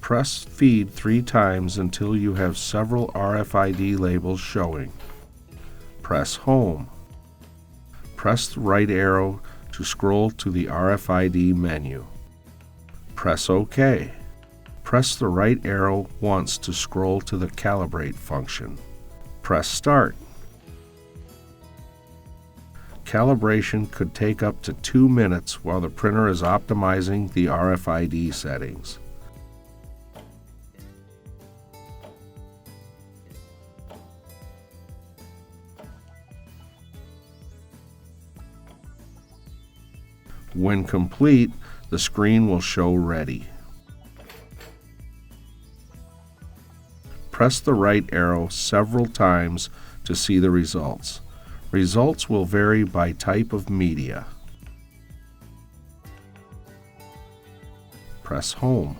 Press Feed 3 times until you have several RFID labels showing. Press Home. Press the right arrow to scroll to the RFID menu. Press OK. Press the right arrow once to scroll to the Calibrate function. Press Start. Calibration could take up to 2 minutes while the printer is optimizing the RFID settings. When complete, the screen will show Ready. Press the right arrow several times to see the results. Results will vary by type of media. Press Home.